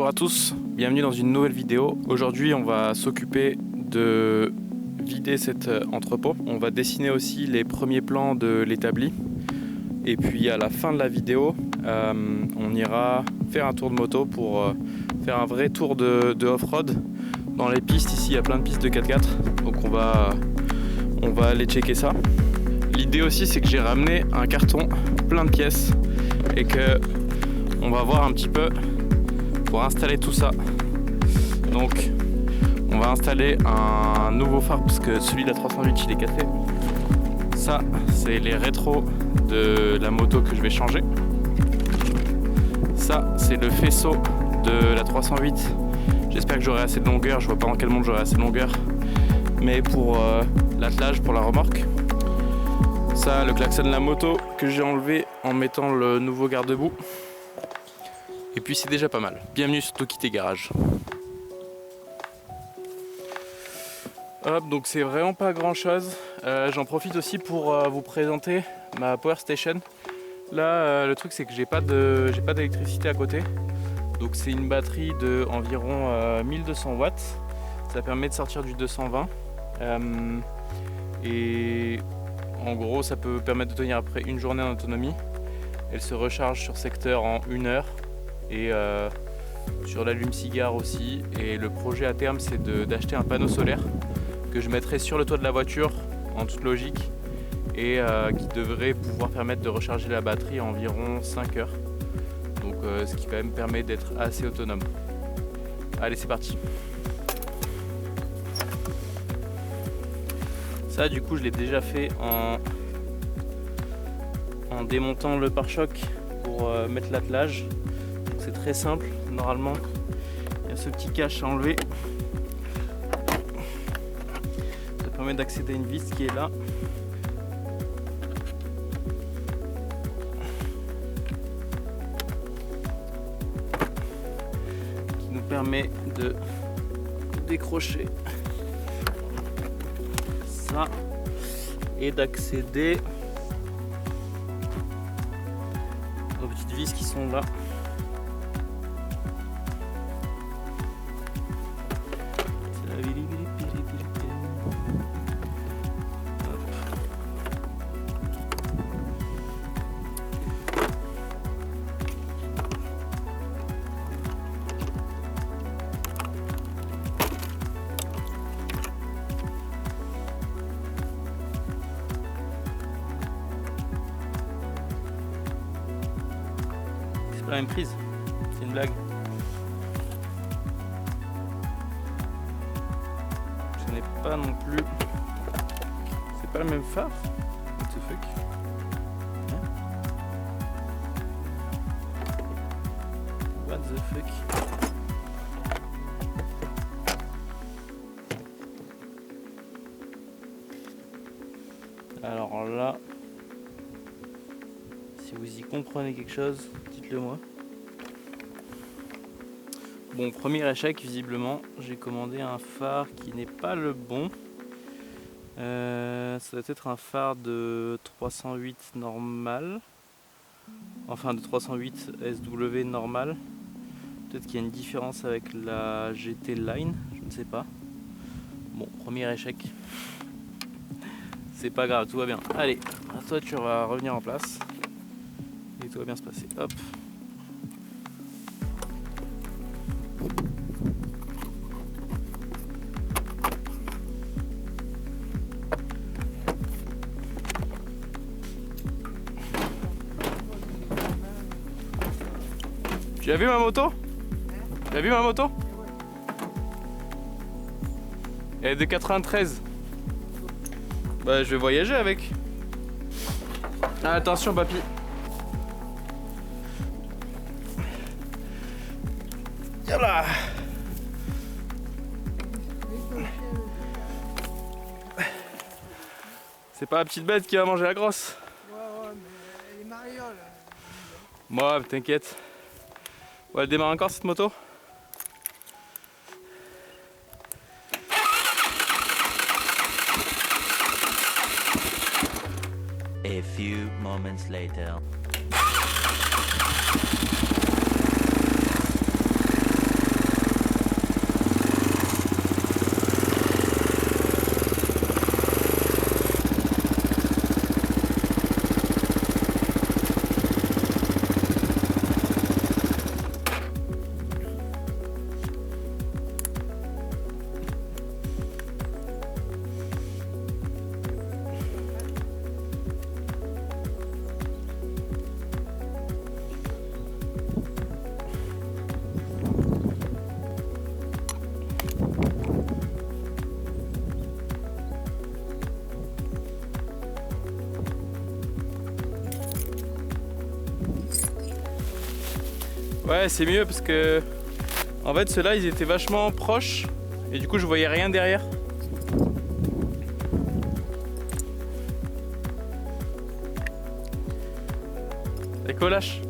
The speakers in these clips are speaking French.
Bonjour à tous, bienvenue dans une nouvelle vidéo. Aujourd'hui on va s'occuper de vider cet entrepôt. On va dessiner aussi les premiers plans de l'établi. Et puis à la fin de la vidéo, on ira faire un tour de moto pour faire un vrai tour de off-road dans les pistes. Ici il y a plein de pistes de 4x4, donc on va aller checker ça. L'idée aussi c'est que j'ai ramené un carton plein de pièces et que on va voir un petit peu pour installer tout ça. Donc on va installer un nouveau phare parce que celui de la 308 il est cassé. Ça c'est les rétros de la moto que je vais changer. Ça c'est le faisceau de la 308. J'espère que j'aurai assez de longueur, je vois pas dans quel monde j'aurai assez de longueur, mais pour l'attelage, pour la remorque. Ça, le klaxon de la moto que j'ai enlevé en mettant le nouveau garde-boue. Et puis c'est déjà pas mal. Bienvenue sur Tokité Garage. Hop, donc c'est vraiment pas grand chose. J'en profite aussi pour vous présenter ma Power Station. Là, le truc c'est que j'ai pas d'électricité à côté. Donc c'est une batterie de environ 1200 watts. Ça permet de sortir du 220. Et en gros, ça peut permettre de tenir après une journée en autonomie. Elle se recharge sur secteur en 1 heure et sur l'allume-cigare aussi. Et le projet à terme, c'est d'acheter un panneau solaire que je mettrai sur le toit de la voiture en toute logique et qui devrait pouvoir permettre de recharger la batterie à environ 5 heures. Donc ce qui quand même permet d'être assez autonome. Allez, c'est parti. Ça du coup je l'ai déjà fait en démontant le pare-choc pour mettre l'attelage. C'est très simple, normalement il y a ce petit cache à enlever. Ça permet d'accéder à une vis qui est là. Qui nous permet de décrocher et d'accéder aux petites vis qui sont là. C'est pas la même prise, c'est une blague. Ce n'est pas non plus. C'est pas le même phare. What the fuck? What the fuck? Alors là, si vous y comprenez quelque chose, dites-le moi. Bon, premier échec, visiblement, j'ai commandé un phare qui n'est pas le bon. Ça doit être un phare de 308 normal. Enfin, de 308 SW normal. Peut-être qu'il y a une différence avec la GT Line, je ne sais pas. Bon, premier échec. C'est pas grave, tout va bien. Allez, toi tu vas revenir en place. Et tout va bien se passer. Hop. Tu as vu ma moto? Tu as vu ma moto? Elle est de 93. Bah je vais voyager avec. Ah, attention papy. Voilà. C'est pas la petite bête qui va manger la grosse. Ouais, mais elle est mariole. Moi, t'inquiète. Ouais, elle démarre encore cette moto. A few moments later. Ouais, c'est mieux parce que en fait ceux-là ils étaient vachement proches et du coup je voyais rien derrière. Écho, lâche.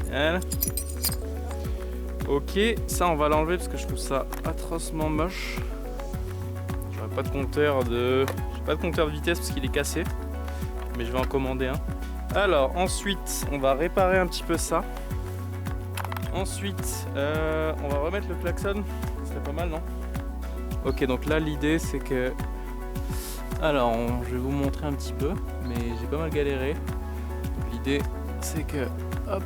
Voilà. Ok, ça on va l'enlever parce que je trouve ça atrocement moche. J'aurais pas de compteur de. J'ai pas de compteur de vitesse parce qu'il est cassé. Mais je vais en commander un. Alors ensuite on va réparer un petit peu ça. Ensuite on va remettre le klaxon. Ce serait pas mal, non? Ok, donc là l'idée c'est que. Alors je vais vous montrer un petit peu, mais j'ai pas mal galéré. L'idée c'est que hop,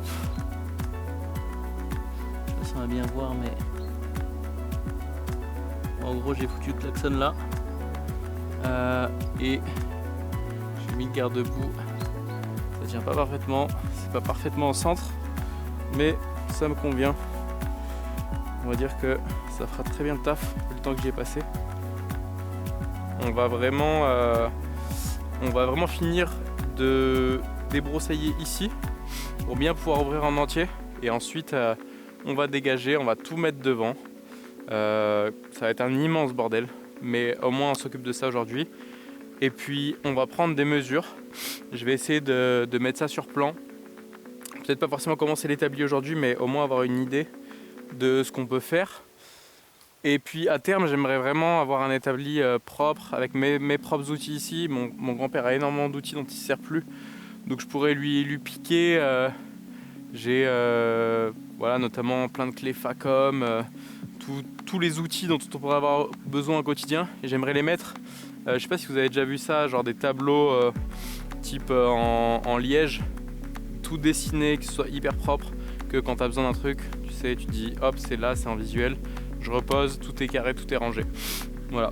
ça on va bien voir, mais en gros j'ai foutu le klaxon là et j'ai mis le garde-boue. Ça tient pas parfaitement, c'est pas parfaitement au centre, mais ça me convient. On va dire que ça fera très bien le taf le temps que j'y ai passé. On va vraiment finir de débroussailler ici pour bien pouvoir ouvrir en entier et ensuite on va dégager, on va tout mettre devant. Ça va être un immense bordel, mais au moins on s'occupe de ça aujourd'hui. Et puis on va prendre des mesures. Je vais essayer de mettre ça sur plan. Peut-être pas forcément commencer l'établi aujourd'hui, mais au moins avoir une idée de ce qu'on peut faire. Et puis à terme j'aimerais vraiment avoir un établi propre avec mes propres outils ici. Mon grand-père a énormément d'outils dont il ne se sert plus. Donc je pourrais lui piquer, j'ai voilà, notamment plein de clés Facom, tous les outils dont on pourrait avoir besoin au quotidien et j'aimerais les mettre. Je sais pas si vous avez déjà vu ça, genre des tableaux type en liège, tout dessiné, que ce soit hyper propre, que quand tu as besoin d'un truc, tu sais, tu te dis hop c'est là, c'est en visuel, je repose, tout est carré, tout est rangé. Voilà.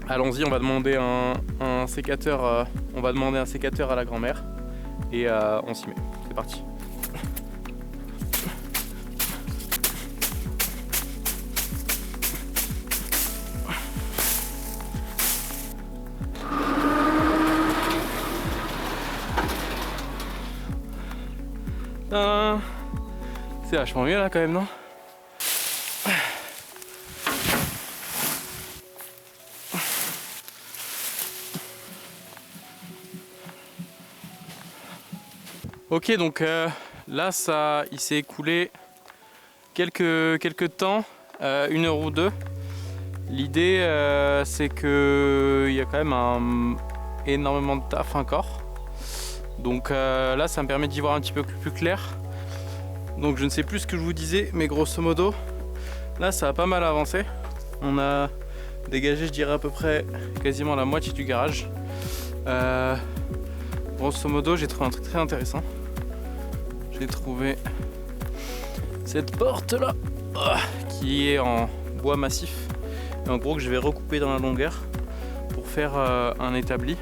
Allons-y, on va demander un sécateur, on va demander un sécateur à la grand-mère. Et on s'y met, c'est parti. C'est vachement mieux là quand même, non? Ok, donc là il s'est écoulé quelques temps, 1 heure ou 2. L'idée c'est qu'il y a quand même énormément de taf encore. Donc là ça me permet d'y voir un petit peu plus clair. Donc je ne sais plus ce que je vous disais, mais grosso modo là ça a pas mal avancé. On a dégagé, je dirais à peu près quasiment la moitié du garage. Grosso modo j'ai trouvé un truc très intéressant. J'ai trouvé cette porte là qui est en bois massif et en gros que je vais recouper dans la longueur pour faire un établi.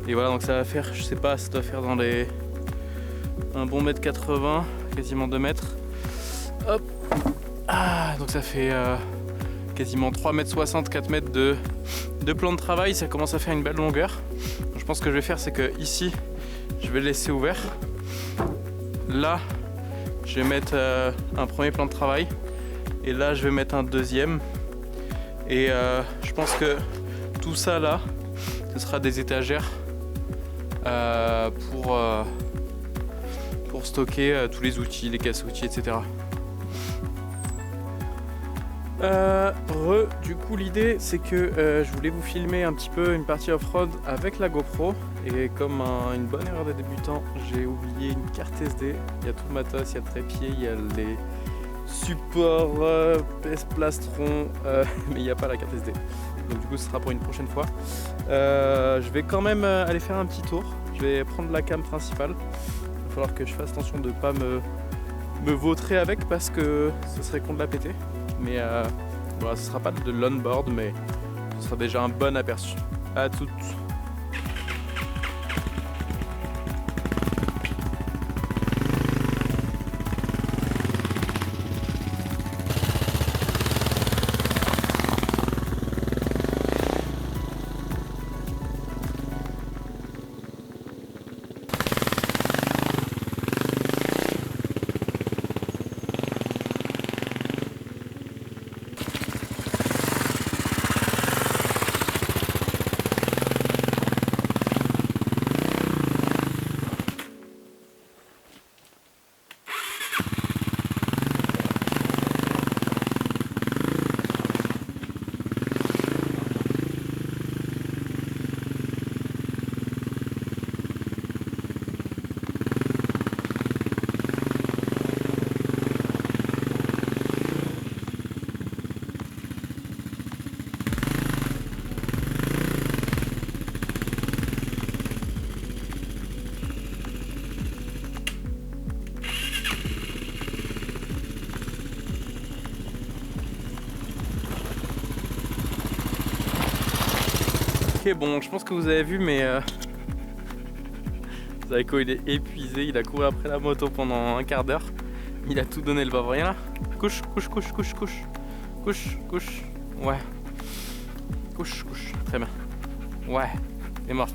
Et voilà, donc ça va faire, je sais pas, ça doit faire dans les un bon mètre 80, quasiment 2 mètres. Hop, donc ça fait quasiment 3 mètres 60, 4 mètres de plan de travail. Ça commence à faire une belle longueur. Donc, je pense que je vais faire, c'est que ici je vais le laisser ouvert. Là je vais mettre un premier plan de travail et là je vais mettre un deuxième. Et je pense que tout ça là ce sera des étagères pour stocker tous les outils, les casse-outils, etc. Du coup l'idée c'est que je voulais vous filmer un petit peu une partie off-road avec la GoPro et comme une bonne erreur de débutant j'ai oublié une carte SD. Il y a tout le matos, il y a le trépied, il y a les supports plastron mais il n'y a pas la carte SD. Donc du coup ce sera pour une prochaine fois. Je vais quand même aller faire un petit tour. Je vais prendre la cam principale. Il va falloir que je fasse attention de ne pas me vautrer avec parce que ce serait con de la péter. Mais voilà, ce sera pas de l'on-board, mais ce sera déjà un bon aperçu. À toutes. Ok, bon, je pense que vous avez vu, mais Zaiko il est épuisé, il a couru après la moto pendant un quart d'heure. Il a tout donné, le pauvre. Rien là. Couche, couche, couche, couche, couche. Couche, couche. Ouais. Couche, couche. Très bien. Ouais. T'es mort.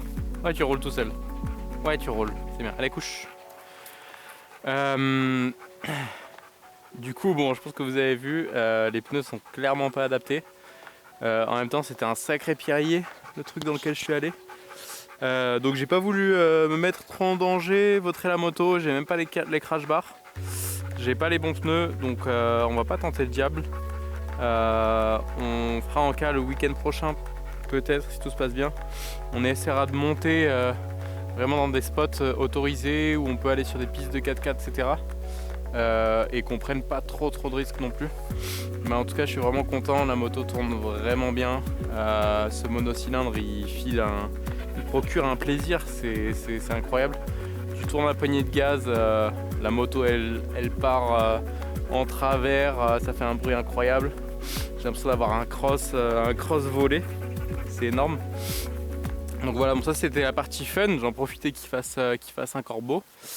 Ouais, tu roules tout seul. Ouais, tu roules. C'est bien. Allez, couche. Du coup, bon, je pense que vous avez vu, les pneus sont clairement pas adaptés. En même temps, c'était un sacré pierrier, le truc dans lequel je suis allé. Donc j'ai pas voulu me mettre trop en danger, vautrer la moto, j'ai même pas les crash bars. J'ai pas les bons pneus, donc on va pas tenter le diable. On fera en cas le week-end prochain, peut-être, si tout se passe bien. On essaiera de monter vraiment dans des spots autorisés où on peut aller sur des pistes de 4x4, etc. Et qu'on prenne pas trop de risques non plus. Mais en tout cas, je suis vraiment content, la moto tourne vraiment bien. Ce monocylindre, il procure un plaisir, c'est incroyable. Tu tournes la poignée de gaz, la moto elle part en travers, ça fait un bruit incroyable. J'ai l'impression d'avoir un cross volé, c'est énorme. Donc voilà, bon, ça c'était la partie fun, j'en profitais qu'il fasse encore beau.